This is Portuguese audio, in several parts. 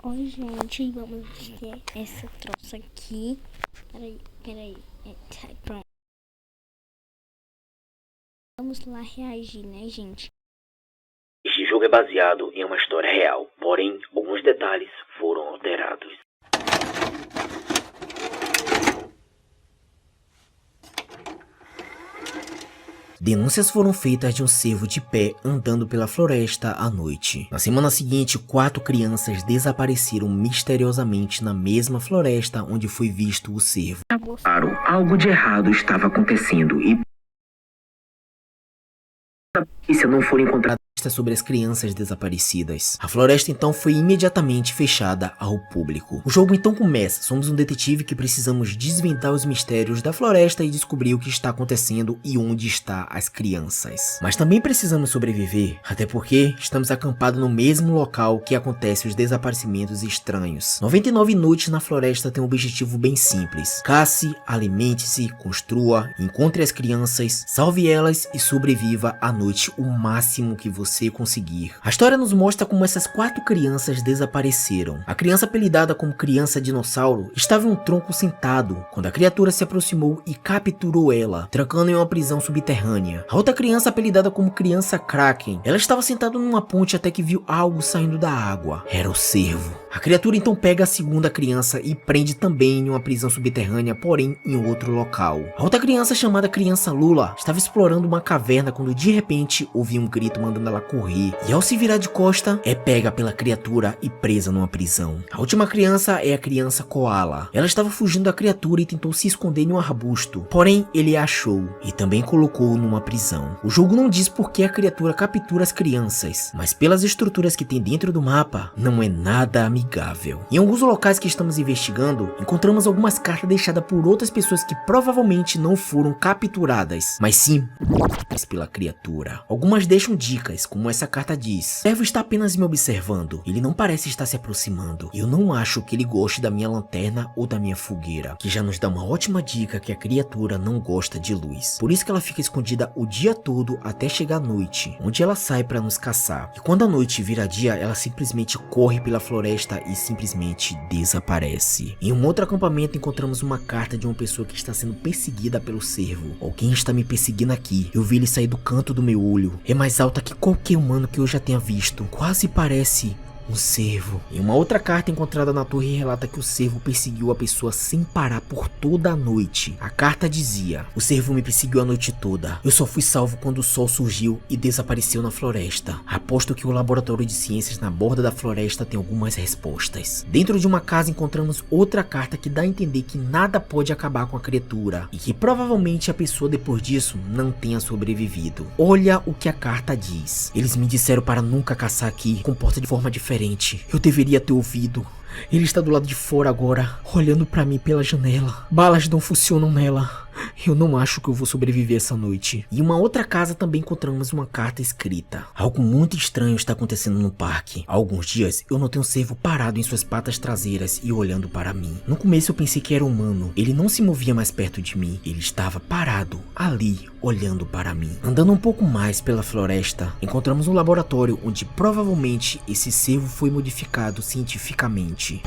Oi, gente, vamos ver essa troça aqui. Peraí. Pronto. Vamos lá reagir, né, gente? Este jogo é baseado em uma história real, porém, alguns detalhes foram alterados. Denúncias foram feitas de um cervo de pé andando pela floresta à noite. Na semana seguinte, 4 crianças desapareceram misteriosamente na mesma floresta onde foi visto o cervo. Claro, algo de errado estava acontecendo e a polícia não foi encontrada sobre as crianças desaparecidas. A floresta então foi imediatamente fechada ao público. O jogo então começa. Somos um detetive que precisamos desvendar os mistérios da floresta e descobrir o que está acontecendo e onde está as crianças. Mas também precisamos sobreviver, até porque estamos acampados no mesmo local que acontecem os desaparecimentos estranhos. 99 noites na floresta tem um objetivo bem simples: caça, alimente-se, construa, encontre as crianças, salve elas e sobreviva à noite o máximo que você conseguir. A história nos mostra como essas 4 crianças desapareceram. A criança apelidada como criança dinossauro estava em um tronco sentado quando a criatura se aproximou e capturou ela, trancando em uma prisão subterrânea. A outra criança apelidada como criança Kraken, ela estava sentada numa ponte até que viu algo saindo da água. Era o cervo. A criatura então pega a segunda criança e prende também em uma prisão subterrânea, porém em outro local. A outra criança, chamada criança Lula, estava explorando uma caverna quando de repente ouviu um grito mandando ela correr, e ao se virar de costa é pega pela criatura e presa numa prisão. A última criança é a criança Koala. Ela estava fugindo da criatura e tentou se esconder em um arbusto, porém ele a achou e também colocou numa prisão. O jogo não diz por que a criatura captura as crianças, mas pelas estruturas que tem dentro do mapa, não é nada amigável. Em alguns locais que estamos investigando, encontramos algumas cartas deixadas por outras pessoas que provavelmente não foram capturadas, mas sim pela criatura. Algumas deixam dicas, como essa carta diz: o servo está apenas me observando, ele não parece estar se aproximando. Eu não acho que ele goste da minha lanterna ou da minha fogueira, que já nos dá uma ótima dica que a criatura não gosta de luz. Por isso que ela fica escondida o dia todo até chegar a noite, onde ela sai para nos caçar. E quando a noite vira dia, ela simplesmente corre pela floresta e simplesmente desaparece. Em um outro acampamento encontramos uma carta de uma pessoa que está sendo perseguida pelo cervo. Alguém está me perseguindo aqui. Eu vi ele sair do canto do meu olho. É mais alta que qualquer humano que eu já tenha visto. Quase parece um cervo. Em uma outra carta encontrada na torre relata que o cervo perseguiu a pessoa sem parar por toda a noite. A carta dizia: o cervo me perseguiu a noite toda. Eu só fui salvo quando o sol surgiu e desapareceu na floresta. Aposto que o laboratório de ciências na borda da floresta tem algumas respostas. Dentro de uma casa encontramos outra carta que dá a entender que nada pode acabar com a criatura e que provavelmente a pessoa depois disso não tenha sobrevivido. Olha o que a carta diz: eles me disseram para nunca caçar aqui, comporta de forma diferente. Eu deveria ter ouvido. Ele está do lado de fora agora, olhando pra mim pela janela. Balas não funcionam nela. Eu não acho que eu vou sobreviver essa noite. Em uma outra casa também encontramos uma carta escrita: algo muito estranho está acontecendo no parque. Há alguns dias eu notei um cervo parado em suas patas traseiras e olhando para mim. No começo eu pensei que era humano. Ele não se movia mais perto de mim. Ele estava parado, ali, olhando para mim. Andando um pouco mais pela floresta, encontramos um laboratório onde provavelmente esse cervo foi modificado cientificamente.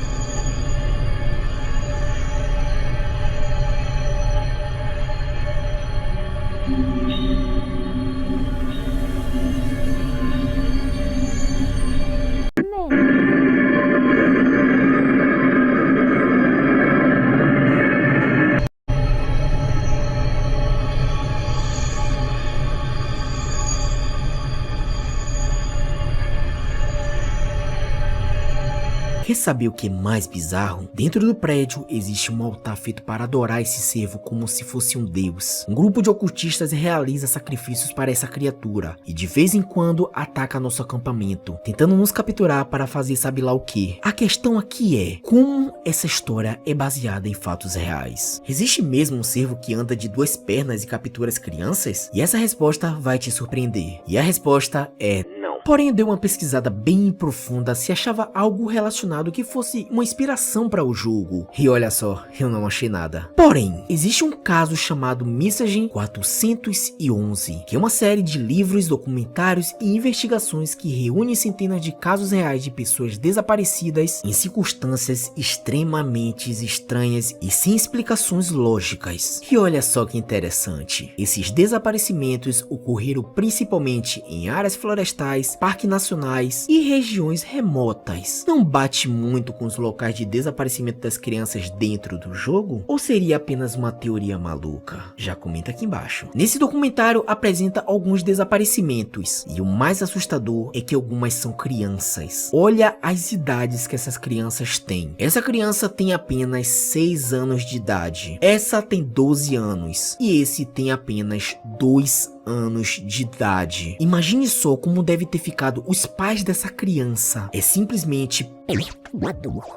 Quer saber o que é mais bizarro? Dentro do prédio existe um altar feito para adorar esse cervo como se fosse um deus. Um grupo de ocultistas realiza sacrifícios para essa criatura e de vez em quando ataca nosso acampamento, tentando nos capturar para fazer sabe lá o que. A questão aqui é: como essa história é baseada em fatos reais? Existe mesmo um cervo que anda de 2 pernas e captura as crianças? E essa resposta vai te surpreender. E a resposta é não. Porém, deu uma pesquisada bem profunda se achava algo relacionado que fosse uma inspiração para o jogo. E olha só, eu não achei nada. Porém, existe um caso chamado Message 411, que é uma série de livros, documentários e investigações que reúne centenas de casos reais de pessoas desaparecidas em circunstâncias extremamente estranhas e sem explicações lógicas. E olha só que interessante, esses desaparecimentos ocorreram principalmente em áreas florestais, parques nacionais e regiões remotas. Não bate muito com os locais de desaparecimento das crianças dentro do jogo? Ou seria apenas uma teoria maluca? Já comenta aqui embaixo. Nesse documentário apresenta alguns desaparecimentos e o mais assustador é que algumas são crianças. Olha as idades que essas crianças têm. Essa criança tem apenas 6 anos de idade. Essa tem 12 anos e esse tem apenas 2 anos de idade. Imagine só como deve ter ficado os pais dessa criança. É simplesmente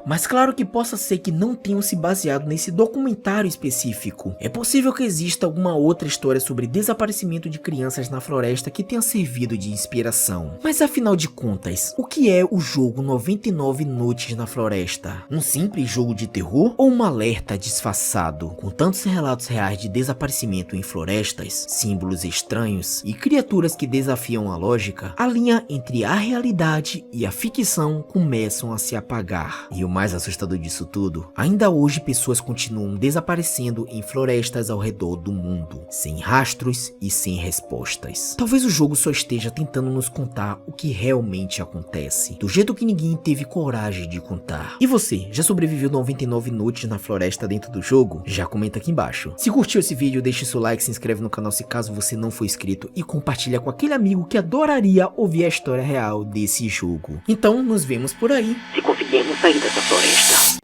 mas claro que possa ser que não tenham se baseado nesse documentário específico. É possível que exista alguma outra história sobre desaparecimento de crianças na floresta que tenha servido de inspiração. Mas afinal de contas, o que é o jogo 99 Noites na Floresta? Um simples jogo de terror ou um alerta disfarçado? Com tantos relatos reais de desaparecimento em florestas, símbolos estranhos e criaturas que desafiam a lógica, a linha entre a realidade e a ficção começam a se apagar. E o mais assustador disso tudo, ainda hoje pessoas continuam desaparecendo em florestas ao redor do mundo, sem rastros e sem respostas. Talvez o jogo só esteja tentando nos contar o que realmente acontece, do jeito que ninguém teve coragem de contar. E você, já sobreviveu 99 noites na floresta dentro do jogo? Já comenta aqui embaixo. Se curtiu esse vídeo, deixe seu like, se inscreve no canal se caso você não for inscrito e compartilha com aquele amigo que adoraria ouvir a história real desse jogo. Então, nos vemos por aí. Se conseguirmos sair dessa floresta.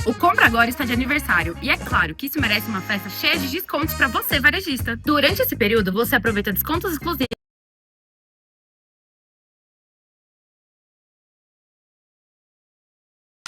O Compra Agora está de aniversário e é claro que isso merece uma festa cheia de descontos para você, varejista. Durante esse período, você aproveita descontos exclusivos.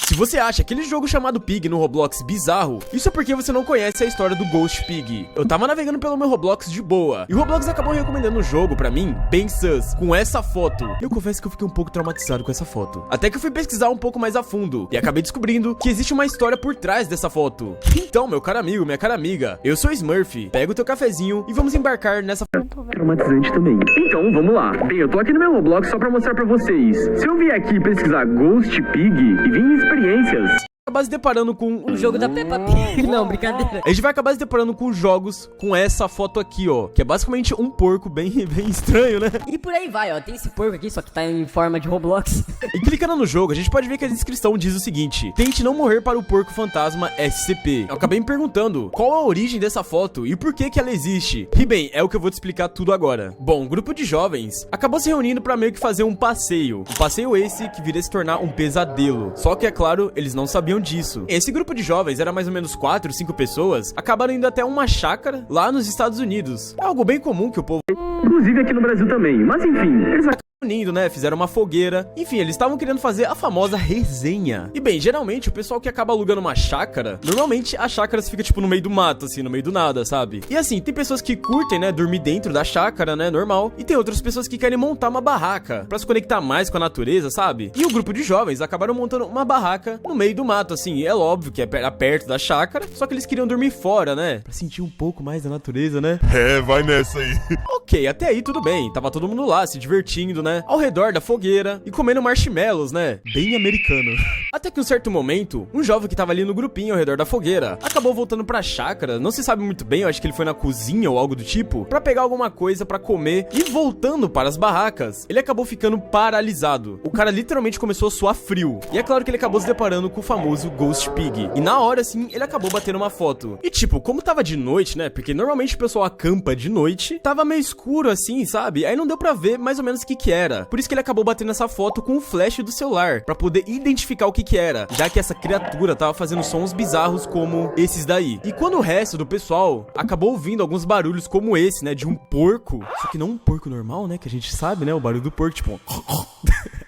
Se você acha aquele jogo chamado Pig no Roblox bizarro, isso é porque você não conhece a história do Ghost Pig. Eu tava navegando pelo meu Roblox de boa, e o Roblox acabou recomendando um jogo pra mim, bem sus, com essa foto. Eu confesso que eu fiquei um pouco traumatizado com essa foto. Até que eu fui pesquisar um pouco mais a fundo, e acabei descobrindo que existe uma história por trás dessa foto. Então, meu caro amigo, minha cara amiga, eu sou Smurf, pega o teu cafezinho e vamos embarcar nessa... Traumatizante também. Então, vamos lá. Bem, eu tô aqui no meu Roblox só pra mostrar pra vocês. Se eu vier aqui pesquisar Ghost Pig e vir em experiências, acabar se deparando com o jogo da Peppa Pig. Não, brincadeira. A gente vai acabar se deparando com jogos com essa foto aqui, ó, que é basicamente um porco bem estranho, né? E por aí vai, ó, tem esse porco aqui, só que tá em forma de Roblox. E clicando no jogo, a gente pode ver que a descrição diz o seguinte: tente não morrer para o porco fantasma SCP. Eu acabei me perguntando qual a origem dessa foto e por que ela existe. E bem, é o que eu vou te explicar tudo agora. Bom, um grupo de jovens acabou se reunindo pra meio que fazer um passeio. Um passeio esse que viria se tornar um pesadelo. Só que, é claro, eles não sabiam disso. Esse grupo de jovens era mais ou menos 4 ou 5 pessoas, acabaram indo até uma chácara lá nos Estados Unidos. É algo bem comum que o povo... inclusive aqui no Brasil também, mas enfim, eles unindo, né? Fizeram uma fogueira. Enfim, eles estavam querendo fazer a famosa resenha. E bem, geralmente o pessoal que acaba alugando uma chácara, normalmente a chácara fica tipo no meio do mato, assim, no meio do nada, sabe? E assim, tem pessoas que curtem, né, dormir dentro da chácara, né, normal. E tem outras pessoas que querem montar uma barraca pra se conectar mais com a natureza, sabe? E o grupo de jovens acabaram montando uma barraca no meio do mato, assim. É óbvio que era perto da chácara, só que eles queriam dormir fora, né? Pra sentir um pouco mais da natureza, né? É, vai nessa aí. Ok, até aí tudo bem. Tava todo mundo lá, se divertindo, né? Ao redor da fogueira e comendo marshmallows, né? Bem americano. Até que em um certo momento, um jovem que tava ali no grupinho ao redor da fogueira acabou voltando pra chácara, não se sabe muito bem, eu acho que ele foi na cozinha ou algo do tipo, pra pegar alguma coisa pra comer e voltando para as barracas, ele acabou ficando paralisado. O cara literalmente começou a suar frio. E é claro que ele acabou se deparando com o famoso Ghost Pig. E na hora, assim, ele acabou batendo uma foto. E tipo, como tava de noite, né? Porque normalmente o pessoal acampa de noite, tava meio escuro assim, sabe? Aí não deu pra ver mais ou menos o que era. Por isso que ele acabou batendo essa foto com o flash do celular, pra poder identificar o que era, já que essa criatura tava fazendo sons bizarros como esses daí. E quando o resto do pessoal acabou ouvindo alguns barulhos como esse, né, de um porco, só que não um porco normal, né, que a gente sabe, né, o barulho do porco, tipo...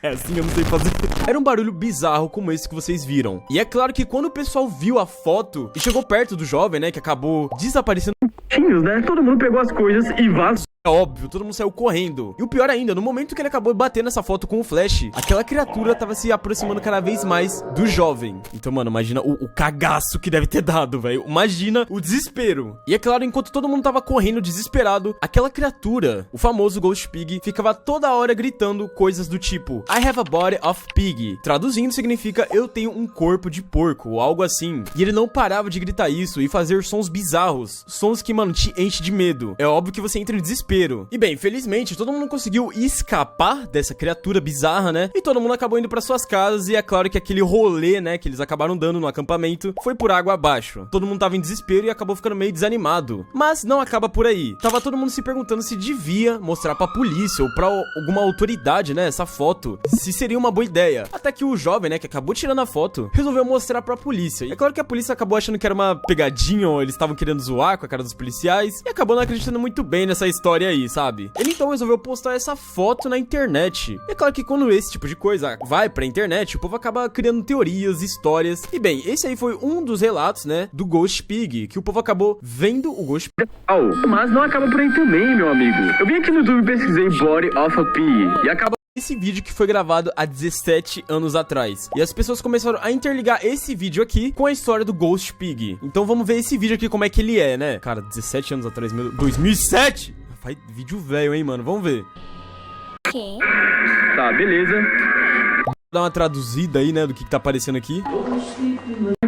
É assim, eu não sei fazer. Era um barulho bizarro como esse que vocês viram. E é claro que quando o pessoal viu a foto e chegou perto do jovem, né, que acabou desaparecendo, Né? Todo mundo pegou as coisas e vazou. é óbvio, todo mundo saiu correndo. E o pior ainda, no momento que ele acabou batendo essa foto com o flash, aquela criatura tava se aproximando cada vez mais do jovem. Então, mano, imagina o cagaço que deve ter dado, velho. Imagina o desespero. E é claro, enquanto todo mundo tava correndo desesperado, aquela criatura, o famoso Ghost Pig, ficava toda hora gritando coisas do tipo I have a body of pig. Traduzindo, significa eu tenho um corpo de porco, ou algo assim. E ele não parava de gritar isso e fazer sons bizarros. Sons que, mano, te enche de medo. É óbvio que você entra em desespero. E bem, felizmente, todo mundo conseguiu escapar dessa criatura bizarra, né? E todo mundo acabou indo pra suas casas. E é claro que aquele rolê, né, que eles acabaram dando no acampamento foi por água abaixo. Todo mundo tava em desespero e acabou ficando meio desanimado. Mas não acaba por aí. Tava todo mundo se perguntando se devia mostrar pra polícia ou pra alguma autoridade, né, essa foto. Se seria uma boa ideia. Até que o jovem, né, que acabou tirando a foto, resolveu mostrar pra polícia. E é claro que a polícia acabou achando que era uma pegadinha ou eles estavam querendo zoar com a cara dos policiais. E acabou não acreditando muito bem nessa história aí, sabe? Ele então resolveu postar essa foto na internet. E é claro que quando esse tipo de coisa vai pra internet, o povo acaba criando teorias, histórias. E bem, esse aí foi um dos relatos, né, do Ghost Pig, que o povo acabou vendo o Ghost Pig. Mas não acaba por aí também, meu amigo. Eu vim aqui no YouTube e pesquisei Body of a Pig e acaba Esse vídeo que foi gravado há 17 anos atrás. E as pessoas começaram a interligar esse vídeo aqui com a história do Ghost Pig. Então vamos ver esse vídeo aqui como é que ele é, né? Cara, 17 anos atrás, meu... 2007? Faz vídeo velho, hein, mano? Vamos ver. Que? Tá, beleza. Vou dar uma traduzida aí, né, do que tá aparecendo aqui.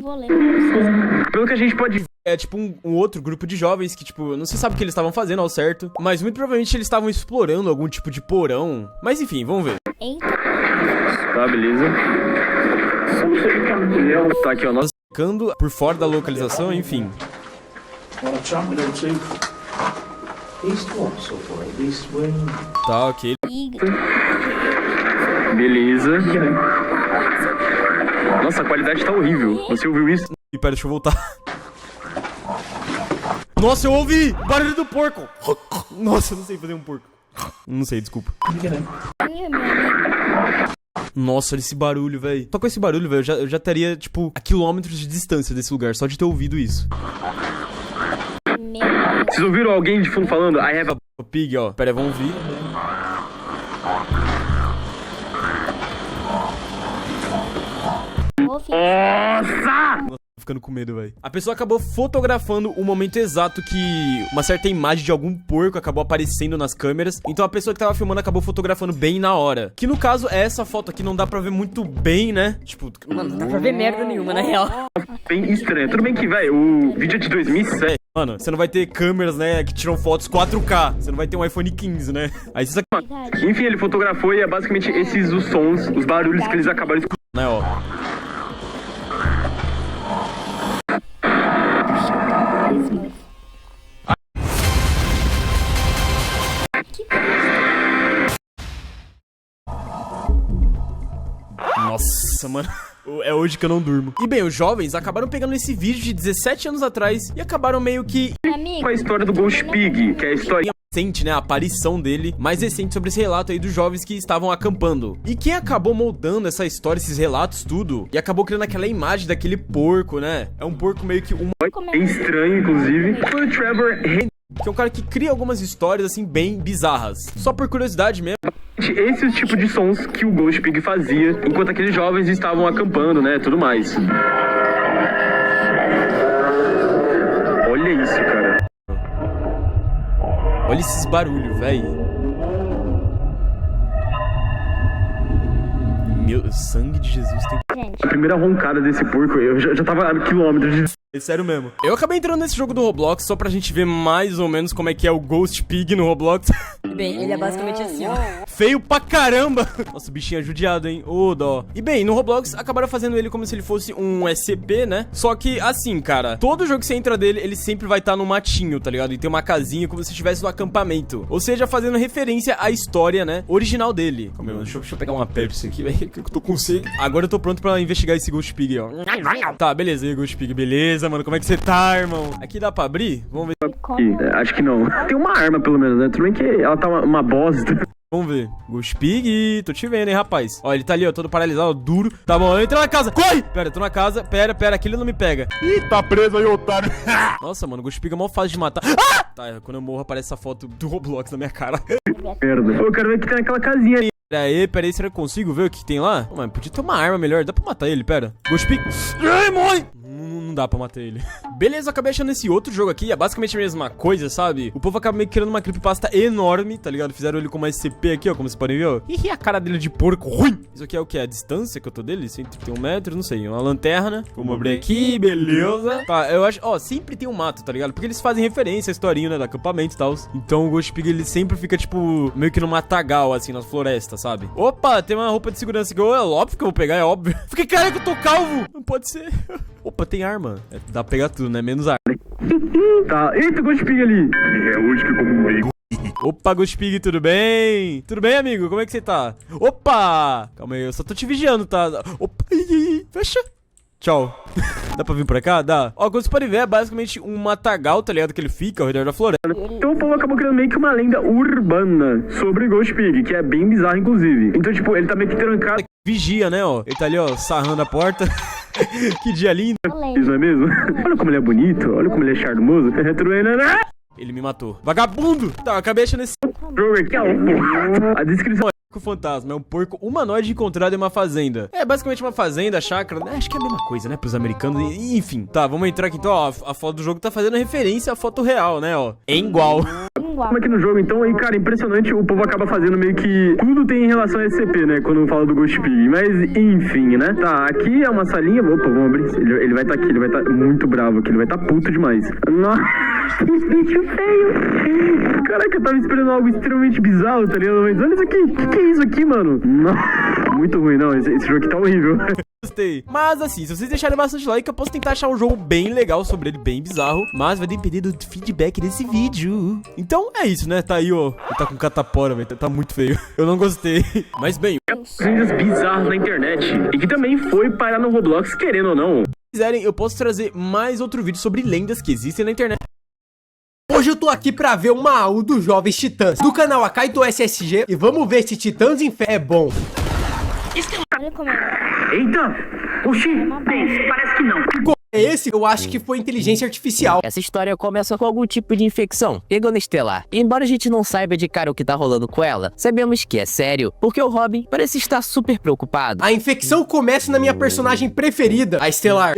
Vou ler pra vocês. Pelo que a gente pode ver, É tipo um outro grupo de jovens que, tipo, não se sabe o que eles estavam fazendo ao certo. Mas muito provavelmente eles estavam explorando algum tipo de porão. Mas enfim, vamos ver. Eita. tá, beleza. Tá aqui, ó, nossa. Ficando por fora da localização, enfim. Tá, ok. Tigre. Beleza. Nossa, a qualidade tá horrível. Você ouviu isso? E pera, deixa eu voltar. Nossa, eu ouvi! Barulho do porco! Nossa, eu não sei fazer um porco. Não sei, desculpa. Minha, meu amigo. Nossa, olha esse barulho, velho. Só com esse barulho, velho, eu já estaria, tipo, a quilômetros de distância desse lugar, só de ter ouvido isso. Meu Deus. Vocês ouviram alguém de fundo falando I have a... O Pig, ó. Pera aí, vamos ouvir. Vou ficar. Nossa! Tô ficando com medo, velho. A pessoa acabou fotografando o momento exato que uma certa imagem de algum porco acabou aparecendo nas câmeras. Então a pessoa que tava filmando acabou fotografando bem na hora. Que no caso é essa foto aqui, não dá pra ver muito bem, né? Tipo... Mano, não dá pra ver merda nenhuma, na real. Bem estranho. Tudo bem que, velho, o vídeo é de 2007. Mano, você não vai ter câmeras, né, que tiram fotos 4K. Você não vai ter um iPhone 15, né? Aí você... Verdade. Enfim, ele fotografou e é basicamente esses os sons, os barulhos que eles acabaram escutando. Né, ó. Nossa, mano. É hoje que eu não durmo. E bem, os jovens acabaram pegando esse vídeo de 17 anos atrás e acabaram meio que... Amigo. Com a história do Ghost Pig, que é a história recente, né, a aparição dele, mais recente sobre esse relato aí dos jovens que estavam acampando. E quem acabou moldando essa história, esses relatos, tudo, e acabou criando aquela imagem daquele porco, né? É um porco meio que bem estranha, inclusive. Foi o Trevor Henry. que é um cara que cria algumas histórias, assim, bem bizarras. Só por curiosidade mesmo. Esse é o tipo de sons que o Ghost Pig fazia enquanto aqueles jovens estavam acampando, né, tudo mais. Olha isso, cara. Olha esses barulhos, velho. Meu sangue de Jesus tem... Gente. A primeira roncada desse porco, eu já tava a quilômetros de... É sério mesmo. Eu acabei entrando nesse jogo do Roblox só pra gente ver mais ou menos como é que é o Ghost Pig no Roblox. Bem, ele é basicamente assim, ó. Feio pra caramba. Nossa, o bichinho é judiado, hein? Ô, dó. E bem, no Roblox acabaram fazendo ele como se ele fosse um SCP, né? Só que, assim, cara, todo jogo que você entra dele, ele sempre vai estar no matinho, tá ligado? E tem uma casinha como se estivesse no acampamento. Ou seja, fazendo referência à história, né, original dele. Calma aí, mano, deixa eu pegar uma Pepsi aqui, velho, que eu tô com sede. Agora eu tô pronto pra investigar esse Ghost Pig, ó. Tá, beleza aí, Ghost Pig. Beleza, mano, como é que você tá, irmão? Aqui dá pra abrir? Vamos ver. Acho que não. Tem uma arma, pelo menos, né? Tudo bem que ela tá uma bosta. Vamos ver. Ghost Pig, tô te vendo, hein, rapaz. Ó, ele tá ali, ó, todo paralisado, duro. Tá bom, entra na casa. Corre! Pera, eu tô na casa. Pera, aquele não me pega. Ih, tá preso aí, otário. Nossa, mano, Ghost Pig é mó fácil de matar. Ah! Tá, quando eu morro aparece essa foto do Roblox na minha cara. Merda. Eu quero ver que tem naquela casinha ali. Pera aí, será que eu consigo ver o que tem lá? Pô, mas podia ter uma arma melhor. Dá pra matar ele, pera. Ghost Pig. Ai, morre! Não dá pra matar ele. Beleza, eu acabei achando esse outro jogo aqui. É basicamente a mesma coisa, sabe? O povo acaba meio que criando uma creepypasta enorme, tá ligado? Fizeram ele com uma SCP aqui, ó, como vocês podem ver, ó. Ih, a cara dele de porco ruim. Isso aqui é o que? A distância que eu tô dele? 131 metros, não sei. Uma lanterna. Vamos abrir aqui, beleza. Tá, eu acho... Ó, sempre tem um mato, tá ligado? Porque eles fazem referência à historinha, né? Do acampamento e tal. Então o Ghost Pig, ele sempre fica, tipo, meio que no matagal, assim, nas florestas, sabe? Opa, tem uma roupa de segurança que eu... É óbvio que eu vou pegar, é óbvio. Fiquei, cara, que eu tô calvo. Não pode ser. Opa, tem arma. É, dá pra pegar tudo, né? Menos arma. Tá, eita, Ghost Pig ali. É hoje que eu como um bacon. Opa, Ghost Pig, tudo bem? Tudo bem, amigo? Como é que você tá? Opa! Calma aí, eu só tô te vigiando, tá? Opa, fecha. Tchau. Dá pra vir pra cá? Dá. Ó, como você pode ver, é basicamente um matagal, tá ligado? Que ele fica ao redor da floresta. Então o povo acabou criando meio que uma lenda urbana sobre Ghost Pig, que é bem bizarro, inclusive. Então, tipo, ele tá meio que trancado. Vigia, né, ó. Ele tá ali, ó, sarrando a porta. Que dia lindo. Isso não é mesmo? Olha como ele é bonito, olha como ele é charmoso. Ele me matou. Vagabundo! Tá, eu acabei achando esse Jogo aqui, ó. A descrição porco fantasma. É um porco humanoide encontrado em uma fazenda. É basicamente uma fazenda, chácara, né? Acho que é a mesma coisa, né? Pros americanos. Enfim. Tá, vamos entrar aqui então, ó. A foto do jogo tá fazendo referência à foto real, né, ó. É igual. como aqui no jogo, então, e cara, impressionante, o povo acaba fazendo meio que tudo tem em relação a SCP, né, quando fala do Ghost Pig, mas enfim, né, tá, aqui é uma salinha, opa, vamos abrir, ele vai estar aqui, ele vai estar muito bravo aqui, ele vai estar puto demais. Nossa, que bicho feio, caraca, eu tava esperando algo extremamente bizarro, tá ligado, mas olha isso aqui, que é isso aqui, mano? Nossa, muito ruim, não, esse jogo aqui tá horrível. Gostei. Mas assim, se vocês deixarem bastante like, eu posso tentar achar um jogo bem legal sobre ele, bem bizarro. Mas vai depender do feedback desse vídeo. Então é isso, né? Tá aí, ó. Ele tá com catapora, velho. Tá muito feio. Eu não gostei. Mas bem, Coisas bizarras na internet. E que também foi parar no Roblox, querendo ou não. se quiserem, eu posso trazer mais outro vídeo sobre lendas que existem na internet. Hoje eu tô aqui pra ver uma aula dos Jovens Titãs, do canal Akaito SSG, e vamos ver se Titãs em Fé é bom. Olha como é. Eita! Oxi! Parece que não. Esse eu acho que foi inteligência artificial. Essa história começa com algum tipo de infecção, pegando Estelar. E embora a gente não saiba de cara o que tá rolando com ela, sabemos que é sério, porque o Robin parece estar super preocupado. A infecção começa na minha personagem preferida, a Estelar.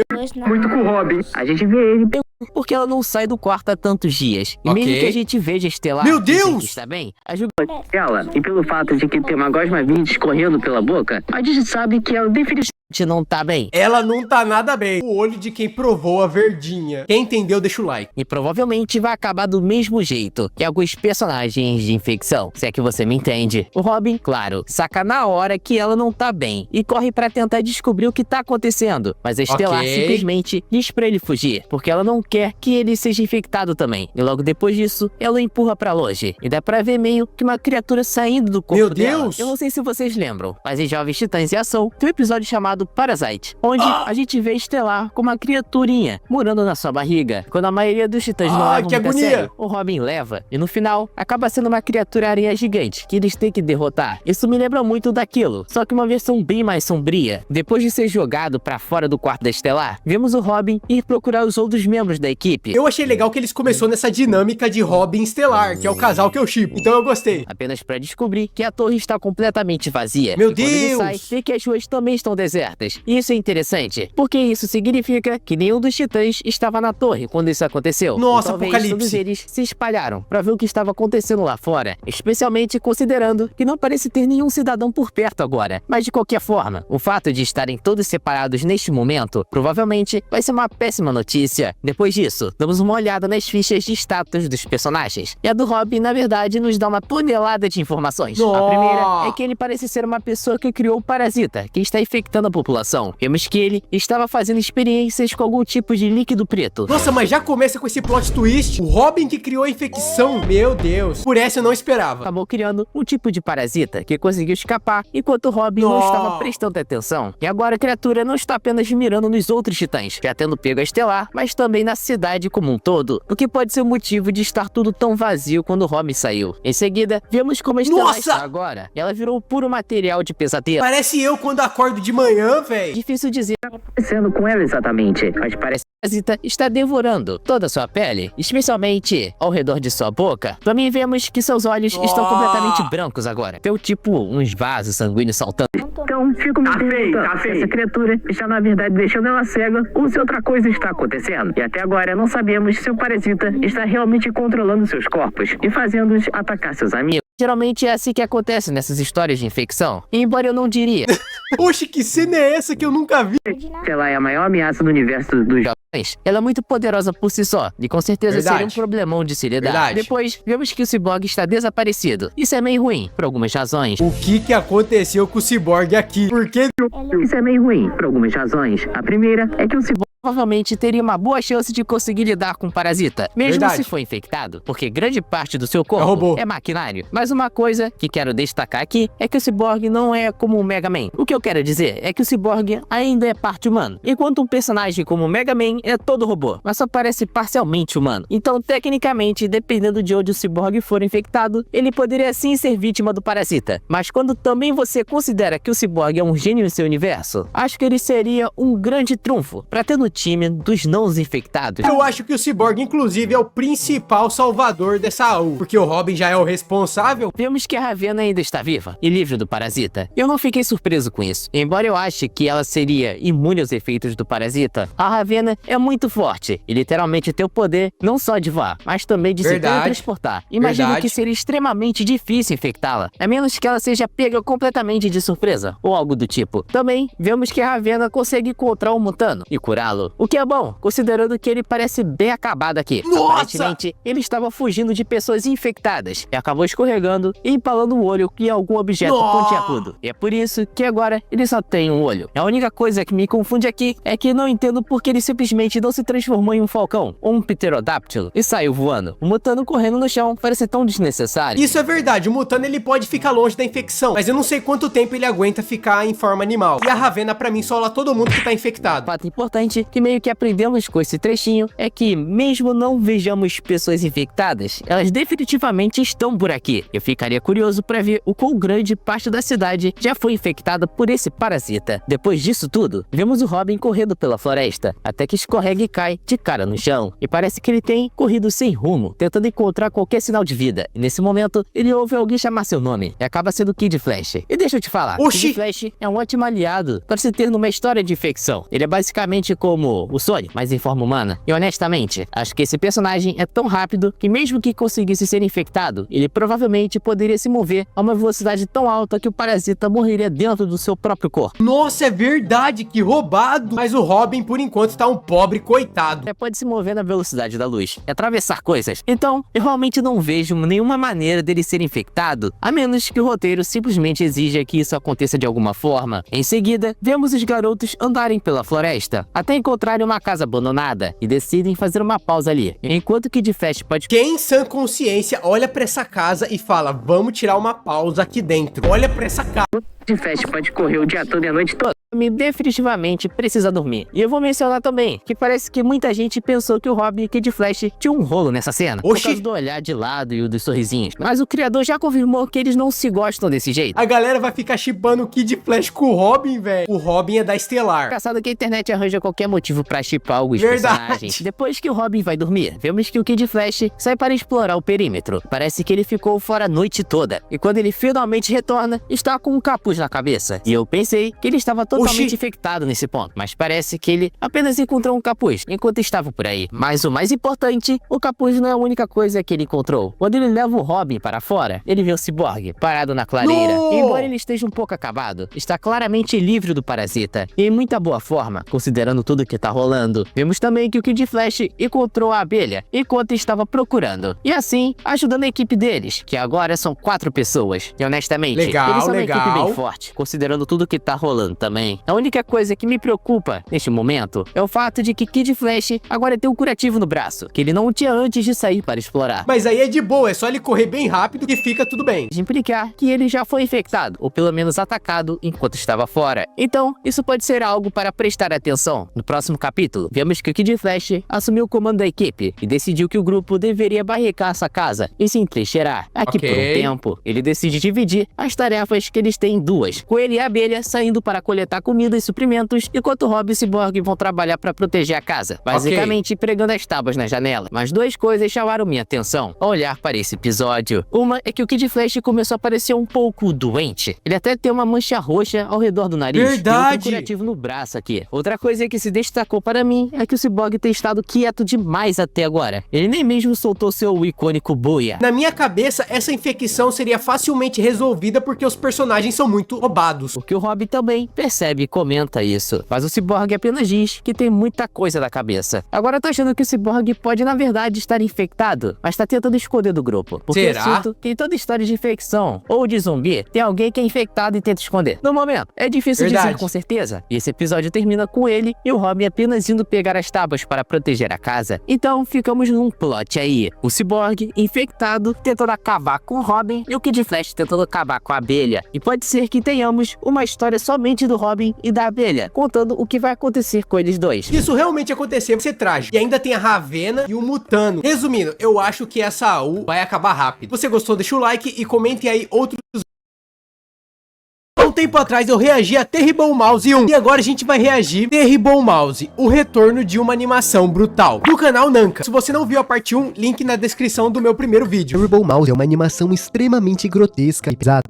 Muito com o Robin. A gente vê ele. Porque ela não sai do quarto há tantos dias. E Ok. mesmo que a gente veja Estelar, Meu dizer Deus! que está bem, a Ju... Ela, e pelo fato de que tem uma gosma verde escorrendo pela boca, a gente sabe que ela definitivamente não tá bem. Ela não tá nada bem. O olho de quem provou a verdinha. Quem entendeu, deixa o like. E provavelmente vai acabar do mesmo jeito que alguns personagens de infecção, se é que você me entende. O Robin, claro, saca na hora que ela não tá bem e corre pra tentar descobrir o que tá acontecendo. Mas a Estelar Ok. simplesmente diz pra ele fugir, porque ela não quer que ele seja infectado também. E logo depois disso, ela o empurra pra longe. E dá pra ver meio que uma criatura saindo do corpo Meu dela. Deus! Eu não sei se vocês lembram, mas em Jovens Titãs em Ação tem um episódio chamado Parasite, onde a gente vê Estelar com uma criaturinha morando na sua barriga. Quando a maioria dos titãs não levam que muito a agonia! sério, o Robin leva, e no final, acaba sendo uma criatura aranha gigante, que eles têm que derrotar. Isso me lembra muito daquilo, só que uma versão bem mais sombria. Depois de ser jogado pra fora do quarto da Estelar, vemos o Robin ir procurar os outros membros da equipe. Eu achei legal que eles começaram nessa dinâmica de Robin e Estelar, que é o casal que eu shippo. Então eu gostei. Apenas pra descobrir que a torre está completamente vazia. Meu E quando ele Deus! sai, vê que as ruas também estão desertas. E isso é interessante, porque isso significa que nenhum dos titãs estava na torre quando isso aconteceu. Nossa, Ou talvez apocalipse. todos eles se espalharam pra ver o que estava acontecendo lá fora, especialmente considerando que não parece ter nenhum cidadão por perto agora. Mas de qualquer forma, o fato de estarem todos separados neste momento provavelmente vai ser uma péssima notícia. Depois disso, damos uma olhada nas fichas de status dos personagens. E a do Robin, na verdade, nos dá uma tonelada de informações. A primeira é que ele parece ser uma pessoa que criou o parasita, que está infectando a população. população. Vemos que ele estava fazendo experiências com algum tipo de líquido preto. Nossa, mas já começa com esse plot twist. O Robin que criou a infecção. Meu Deus. Por essa eu não esperava. Acabou criando um tipo de parasita que conseguiu escapar enquanto Robin não estava prestando atenção. E agora a criatura não está apenas mirando nos outros titãs, já tendo pego a Estelar, mas também na cidade como um todo, o que pode ser o motivo de estar tudo tão vazio quando Robin saiu. Em seguida, vemos como a Estelar está agora. Ela virou puro material de pesadelo. Parece eu quando acordo de manhã, velho. Difícil dizer O que está acontecendo com ela exatamente? Mas parece que a parasita está devorando toda a sua pele, especialmente ao redor de sua boca. Também vemos que seus olhos estão completamente brancos agora. Tem tipo uns vasos sanguíneos saltando. Então, fico me perguntando se essa criatura está, na verdade, deixando ela cega ou se outra coisa está acontecendo. E até agora não sabemos se o parasita está realmente controlando seus corpos e fazendo-os atacar seus amigos. Geralmente é assim que acontece nessas histórias de infecção. Embora eu não diria. Oxe, que cena é essa que eu nunca vi? Ela é a maior ameaça do universo dos jovens. Ela é muito poderosa por si só, e com certeza seria um problemão de se lidar. Depois, vemos que o Cyborg está desaparecido. Isso é meio ruim, por algumas razões. O que aconteceu com o Cyborg aqui? Por que... Isso é meio ruim, por algumas razões. A primeira é que o Cyborg provavelmente teria uma boa chance de conseguir lidar com o parasita, mesmo se for infectado, porque grande parte do seu corpo é maquinário. Mas uma coisa que quero destacar aqui é que o Cyborg não é como o Mega Man. O que eu quero dizer é que o Cyborg ainda é parte humano, enquanto um personagem como o Mega Man é todo robô, mas só parece parcialmente humano. Então, tecnicamente, dependendo de onde o Cyborg for infectado, ele poderia sim ser vítima do parasita. Mas quando também você considera que o Cyborg é um gênio em seu universo, acho que ele seria um grande trunfo para ter no time dos não infectados. Eu acho que o Cyborg, inclusive, é o principal salvador dessa AU, porque o Robin já é o responsável. Vemos que a Ravena ainda está viva e livre do parasita. Eu não fiquei surpreso com isso. Embora eu ache que ela seria imune aos efeitos do parasita, a Ravena é muito forte e literalmente tem o poder não só de voar, mas também de se teletransportar. Imagino que seria extremamente difícil infectá-la, a menos que ela seja pega completamente de surpresa, ou algo do tipo. Também vemos que a Ravena consegue encontrar o Mutano e curá-lo, o que é bom, considerando que ele parece bem acabado aqui. Aparentemente, ele estava fugindo de pessoas infectadas e acabou escorregando e empalando o olho em algum objeto pontiagudo. E é por isso que agora ele só tem um olho. A única coisa que me confunde aqui é que não entendo por que ele simplesmente não se transformou em um falcão ou um pterodáctilo e saiu voando. O Mutano correndo no chão parece tão desnecessário. Isso é verdade, o Mutano ele pode ficar longe da infecção, mas eu não sei quanto tempo ele aguenta ficar em forma animal. E a Ravena pra mim sola todo mundo que tá infectado. Fato importante que meio que aprendemos com esse trechinho é que mesmo não vejamos pessoas infectadas, elas definitivamente estão por aqui. Eu ficaria curioso para ver o quão grande parte da cidade já foi infectada por esse parasita. Depois disso tudo, vemos o Robin correndo pela floresta, até que escorrega e cai de cara no chão. E parece que ele tem corrido sem rumo, tentando encontrar qualquer sinal de vida. E nesse momento, ele ouve alguém chamar seu nome, e acaba sendo Kid Flash. E deixa eu te falar, Kid Flash é um ótimo aliado para se ter numa história de infecção. Ele é basicamente como o Sonic, mas em forma humana. E honestamente, acho que esse personagem é tão rápido que mesmo que conseguisse ser infectado, ele provavelmente poderia se mover a uma velocidade tão alta que o parasita morreria dentro do seu próprio corpo. Nossa, é verdade, que roubado! Mas o Robin, por enquanto, tá um pobre coitado. Ele pode se mover na velocidade da luz, atravessar coisas. Então, eu realmente não vejo nenhuma maneira dele ser infectado, a menos que o roteiro simplesmente exija que isso aconteça de alguma forma. Em seguida, vemos os garotos andarem pela floresta, até encontrarem uma casa abandonada e decidem fazer uma pausa ali. Enquanto que Kid Flash pode... Quem em sã consciência olha pra essa casa e fala, vamos tirar uma pausa aqui dentro. Olha pra essa casa. Kid Flash pode correr o dia todo e a noite toda. Definitivamente precisa dormir. E eu vou mencionar também que parece que muita gente pensou que o Robin e Kid Flash tinham um rolo nessa cena, por causa do olhar de lado e o dos sorrisinhos. Mas o criador já confirmou que eles não se gostam desse jeito. A galera vai ficar shippando o Kid Flash com o Robin, velho. O Robin é da Estelar. Engraçado que a internet arranja qualquer motivo pra shippar alguns personagens. Depois que o Robin vai dormir, vemos que o Kid Flash sai para explorar o perímetro. Parece que ele ficou fora a noite toda. E quando ele finalmente retorna, está com um capuz na cabeça. E eu pensei que ele estava totalmente infectado nesse ponto, mas parece que ele apenas encontrou um capuz enquanto estava por aí. Mas o mais importante, o capuz não é a única coisa que ele encontrou. Quando ele leva o Robin para fora, ele vê o Cyborg parado na clareira. E embora ele esteja um pouco acabado, está claramente livre do parasita e em muita boa forma, considerando tudo que tá rolando. Vemos também que o Kid Flash encontrou a abelha enquanto estava procurando, e assim ajudando a equipe deles, que agora são 4 pessoas. E honestamente, eles são uma equipe bem forte. forte, considerando tudo que tá rolando também. A única coisa que me preocupa neste momento é o fato de que Kid Flash agora tem um curativo no braço, que ele não tinha antes de sair para explorar. Mas aí é de boa, é só ele correr bem rápido que fica tudo bem. De implicar que ele já foi infectado, ou pelo menos atacado, enquanto estava fora. Então, isso pode ser algo para prestar atenção. No próximo capítulo, vemos que o Kid Flash assumiu o comando da equipe e decidiu que o grupo deveria barricar essa casa e se entrincheirar. Aqui por um tempo, ele decide dividir as tarefas que eles têm em duas, com ele e a abelha saindo para coletar comida e suprimentos, enquanto Rob e Cyborg vão trabalhar para proteger a casa, basicamente pregando as tábuas na janela. Mas duas coisas chamaram minha atenção ao olhar para esse episódio. Uma é que o Kid Flash começou a parecer um pouco doente. Ele até tem uma mancha roxa ao redor do nariz. Verdade! E um curativo no braço aqui. Outra coisa que se destacou para mim é que o Cyborg tem estado quieto demais até agora. Ele nem mesmo soltou seu icônico boia. Na minha cabeça, essa infecção seria facilmente resolvida porque os personagens são muito roubados. Porque o Rob também percebe e comenta isso. Mas o Cyborg apenas diz que tem muita coisa na cabeça. Agora eu tô achando que o Cyborg pode na verdade estar infectado, mas tá tentando esconder do grupo. Porque eu sinto que em toda história de infecção ou de zumbi, tem alguém que é infectado e tenta esconder. No momento, é difícil dizer com certeza. E esse episódio termina com ele e o Robin apenas indo pegar as tábuas para proteger a casa. Então ficamos num plot aí. O Cyborg infectado tentando acabar com o Robin e o Kid Flash tentando acabar com a abelha. E pode ser que tenhamos uma história somente do Robin e da abelha, contando o que vai acontecer com eles dois. Se isso realmente acontecer, vai ser trágico. E ainda tem a Ravena e o Mutano. Resumindo, eu acho que essa AU vai acabar rápido. Se você gostou, deixa o like e comentem aí outros. Há um tempo atrás eu reagi a Terrible Mouse 1 e agora a gente vai reagir Terrible Mouse, o retorno de uma animação brutal, do canal Nanka. Se você não viu a parte 1, link na descrição do meu primeiro vídeo. Terrible Mouse é uma animação extremamente grotesca e pesada.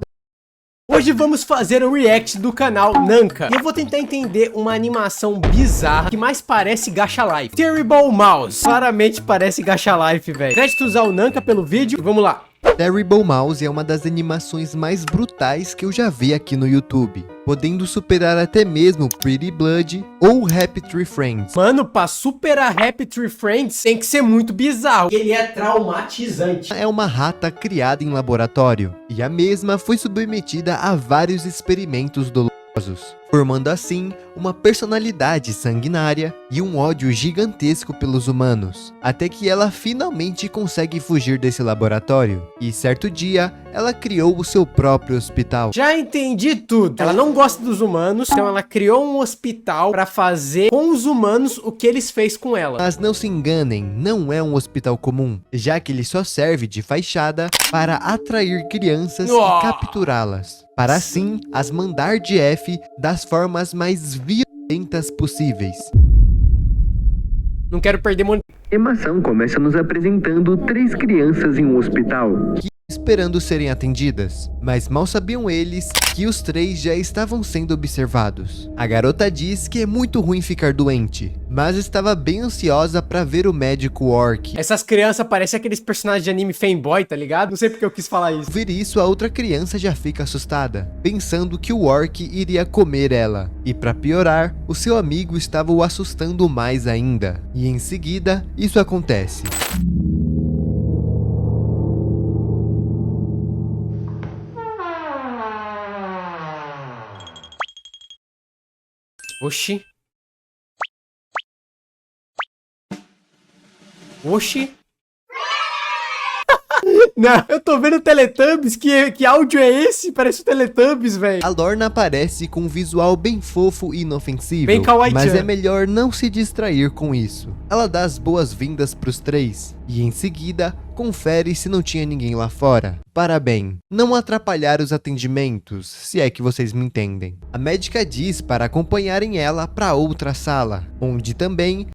Hoje vamos fazer um react do canal Nanka e eu vou tentar entender uma animação bizarra que mais parece Gacha Life. Terrible Mouse, claramente parece Gacha Life, velho. Créditos ao Nanka pelo vídeo e vamos lá. Terrible Mouse é uma das animações mais brutais que eu já vi aqui no YouTube, podendo superar até mesmo Pretty Blood ou Happy Tree Friends. Mano, pra superar Happy Tree Friends tem que ser muito bizarro. Ele é traumatizante. É uma rata criada em laboratório e a mesma foi submetida a vários experimentos dolorosos, formando assim uma personalidade sanguinária e um ódio gigantesco pelos humanos, até que ela finalmente consegue fugir desse laboratório, e certo dia ela criou o seu próprio hospital. Já entendi tudo. Ela não gosta dos humanos, então ela criou um hospital pra fazer com os humanos o que eles fez com ela. Mas não se enganem, não é um hospital comum, já que ele só serve de fachada para atrair crianças e capturá-las, para assim as mandar de F das formas mais violentas possíveis. Não quero perder muito. A animação começa nos apresentando 3 crianças em um hospital. Esperando serem atendidas, mas mal sabiam eles que os 3 já estavam sendo observados. A garota diz que é muito ruim ficar doente, mas estava bem ansiosa para ver o médico Orc. Essas crianças parecem aqueles personagens de anime fanboy, tá ligado? Não sei porque eu quis falar isso. Ao ver isso, a outra criança já fica assustada, pensando que o Orc iria comer ela. E para piorar, o seu amigo estava o assustando mais ainda. E em seguida, isso acontece. Oxi. Oxi. Não, eu tô vendo Teletubbies, que áudio é esse? Parece o Teletubbies, velho. A Lorna aparece com um visual bem fofo e inofensivo, bem kawaii-chan, mas é melhor não se distrair com isso. Ela dá as boas-vindas pros 3 e em seguida confere se não tinha ninguém lá fora, para bem não atrapalhar os atendimentos, se é que vocês me entendem. A médica diz para acompanharem ela para outra sala, onde também